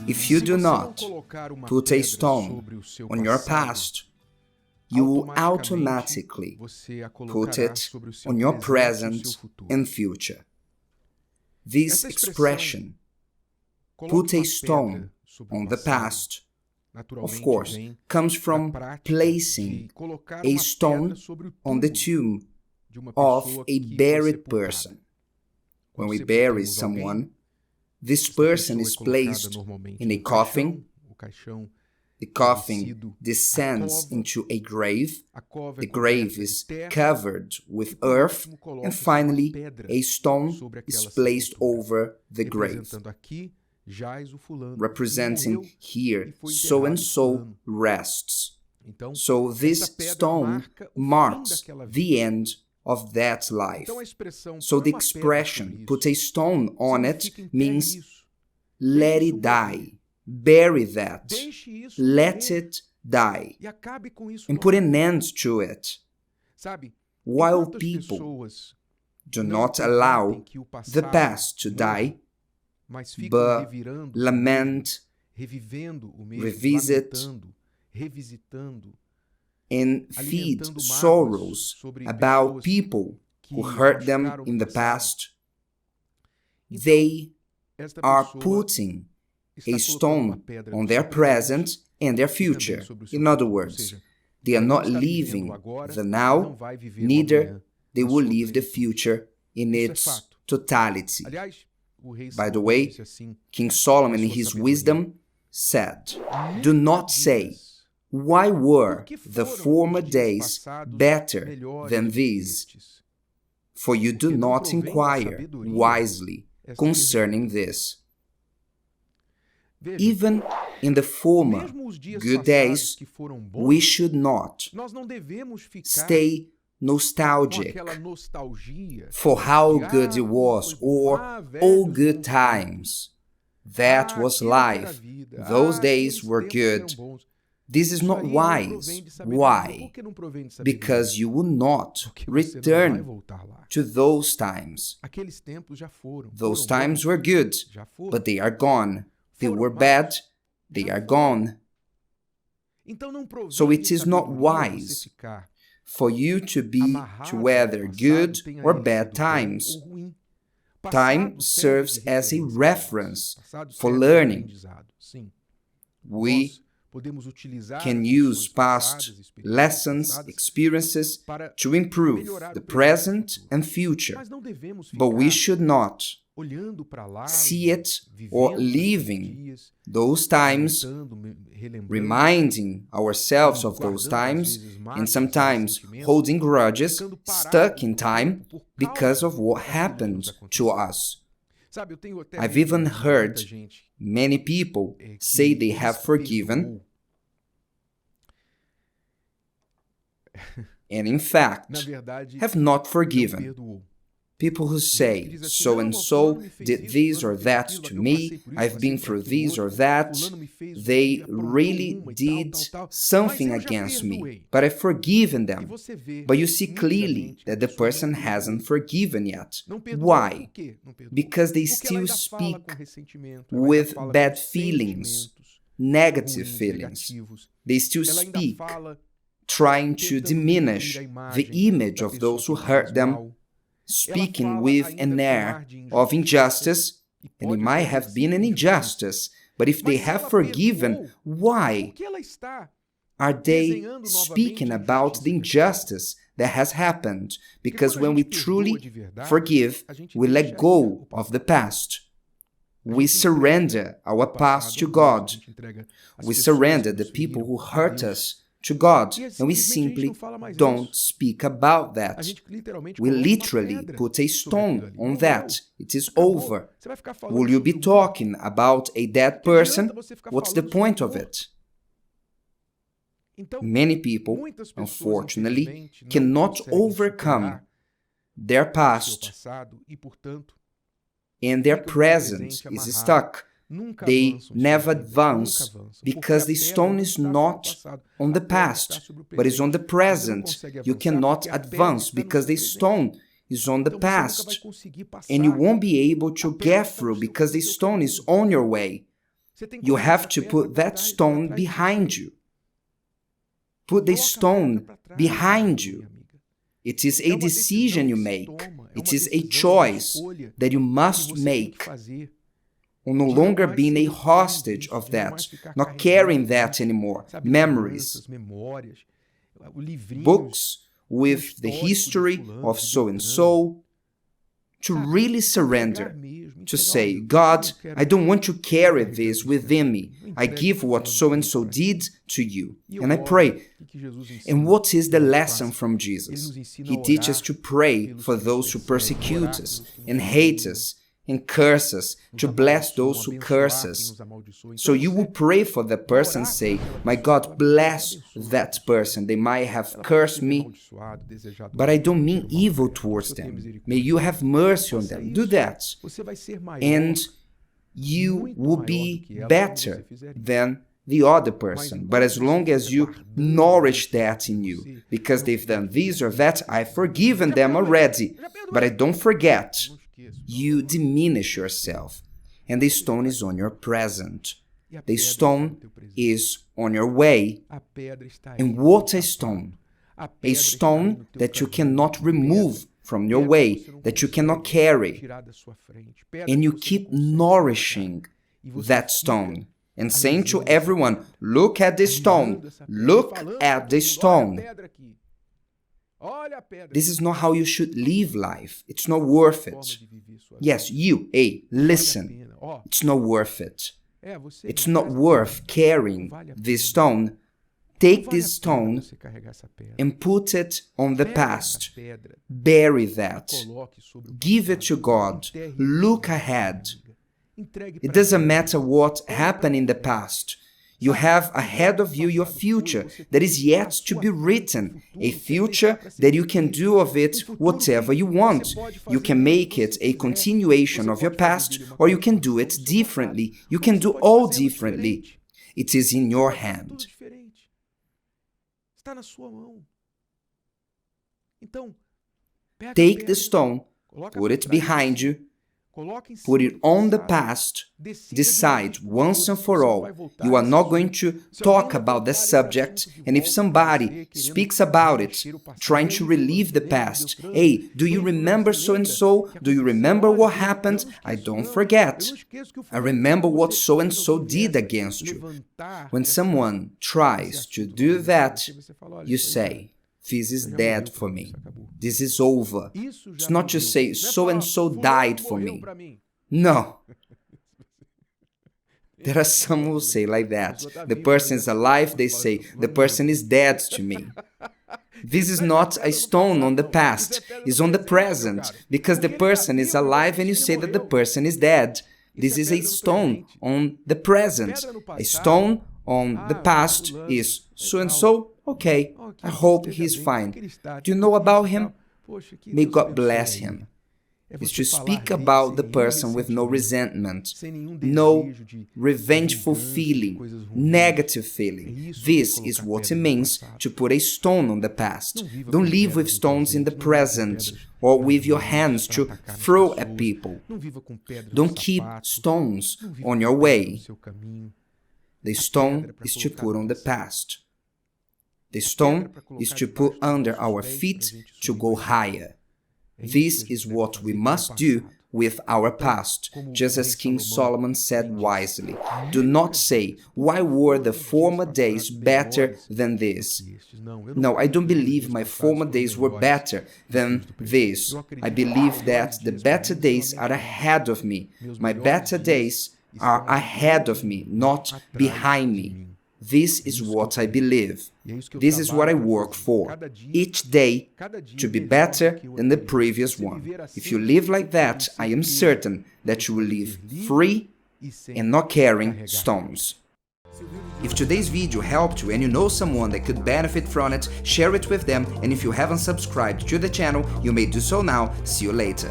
If you do not put a stone on your past, you will automatically put it on your present and future. This expression, put a stone on the past, of course, comes from placing a stone on the tomb of a buried person. When we bury someone, this person is placed in a coffin. The coffin descends into a grave. The grave is covered with earth, and finally a stone is placed over the grave, representing here so-and-so rests. So this stone marks the end of that life. So the expression, put a stone on it, means let it die. Bury that. Let it die. And put an end to it. While people do not allow the past to die, but lament, revisit, and feed sorrows about people who hurt them in the past, they are putting a stone on their present and their future. In other words, they are not living the now, neither they will live the future in its totality. By the way, King Solomon in his wisdom said, "Do not say, why were the former days better than these? For you do not inquire wisely concerning this." Even in the former good days, we should not stay nostalgic for how good it was or all good times. That was life. Those days were good. This is not wise. Why? Because you will not return to those times. Those times were good, but they are gone. They were bad, they are gone. So it is not wise for you to be to whether good or bad times. Time serves as a reference for learning. We can use past lessons, experiences to improve the present and future, but we should not see it or living those times, reminding ourselves of those times, and sometimes holding grudges, stuck in time because of what happened to us. I've even heard many people say they have forgiven, and in fact have not forgiven. People who say, so-and-so did this or that to me, I've been through this or that, they really did something against me, but I've forgiven them. But you see clearly that the person hasn't forgiven yet. Why? Because they still speak with bad feelings, negative feelings. They still speak trying to diminish the image of those who hurt them, speaking with an air of injustice, and it might have been an injustice, but if they have forgiven, why are they speaking about the injustice that has happened? Because when we truly forgive, we let go of the past. We surrender our past to God. We surrender the people who hurt us to God, and we simply don't speak about that. We literally put a stone on that. It is over. Will you be talking about a dead person? What's the point of it? Many people, unfortunately, cannot overcome their past, and their present is stuck. They never advance because the stone is not on the past, but is on the present. You cannot advance because the stone is on the past, and you won't be able to get through because the stone is on your way. You have to put that stone behind you. Put the stone behind you. It is a decision you make. It is a choice that you must make. No longer being a hostage of that, not carrying that anymore. Memories, books with the history of so-and-so, to really surrender, to say, God, I don't want to carry this within me. I give what so-and-so did to you, and I pray. And what is the lesson from Jesus? He teaches to pray for those who persecute us and hate us and curse us, to bless those who curse us. So you will pray for the person, say, my God, bless that person. They might have cursed me, but I don't mean evil towards them. May you have mercy on them. Do that. And you will be better than the other person. But as long as you nourish that in you, because they've done this or that, I've forgiven them already, but I don't forget. You diminish yourself, and the stone is on your present. The stone is on your way. And what a stone! A stone that you cannot remove from your way, that you cannot carry. And you keep nourishing that stone and saying to everyone, look at the stone, look at the stone. This is not how you should live life. It's not worth it. Yes, you, listen. It's not worth it. It's not worth carrying this stone. Take this stone and put it on the past. Bury that. Give it to God. Look ahead. It doesn't matter what happened in the past. You have ahead of you your future that is yet to be written, a future that you can do of it whatever you want. You can make it a continuation of your past, or you can do it differently. You can do all differently. It is in your hand. Take the stone, put it behind you, put it on the past, decide once and for all. You are not going to talk about the subject, and if somebody speaks about it, trying to relive the past, hey, do you remember so-and-so? Do you remember what happened? I don't forget. I remember what so-and-so did against you. When someone tries to do that, you say, this is dead for me. This is over. It's not to say, so-and-so died for me. No. There are some who say like that. The person is alive, they say, the person is dead to me. This is not a stone on the past. It's on the present. Because the person is alive and you say that the person is dead. This is a stone on the present. A stone on the past is so-and-so. Okay, I hope he's fine. Do you know about him? May God bless him. It's to speak about the person with no resentment, no revengeful feeling, negative feeling. This is what it means to put a stone on the past. Don't live with stones in the present or with your hands to throw at people. Don't keep stones on your way. The stone is to put on the past. The stone is to put under our feet to go higher. This is what we must do with our past, just as King Solomon said wisely. Do not say, why were the former days better than this? No, I don't believe my former days were better than this. I believe that the better days are ahead of me. My better days are ahead of me, not behind me. This is what I believe. This is what I work for, each day to be better than the previous one. If you live like that, I am certain that you will live free and not carrying stones. If today's video helped you and you know someone that could benefit from it, share it with them, and if you haven't subscribed to the channel, you may do so now. See you later.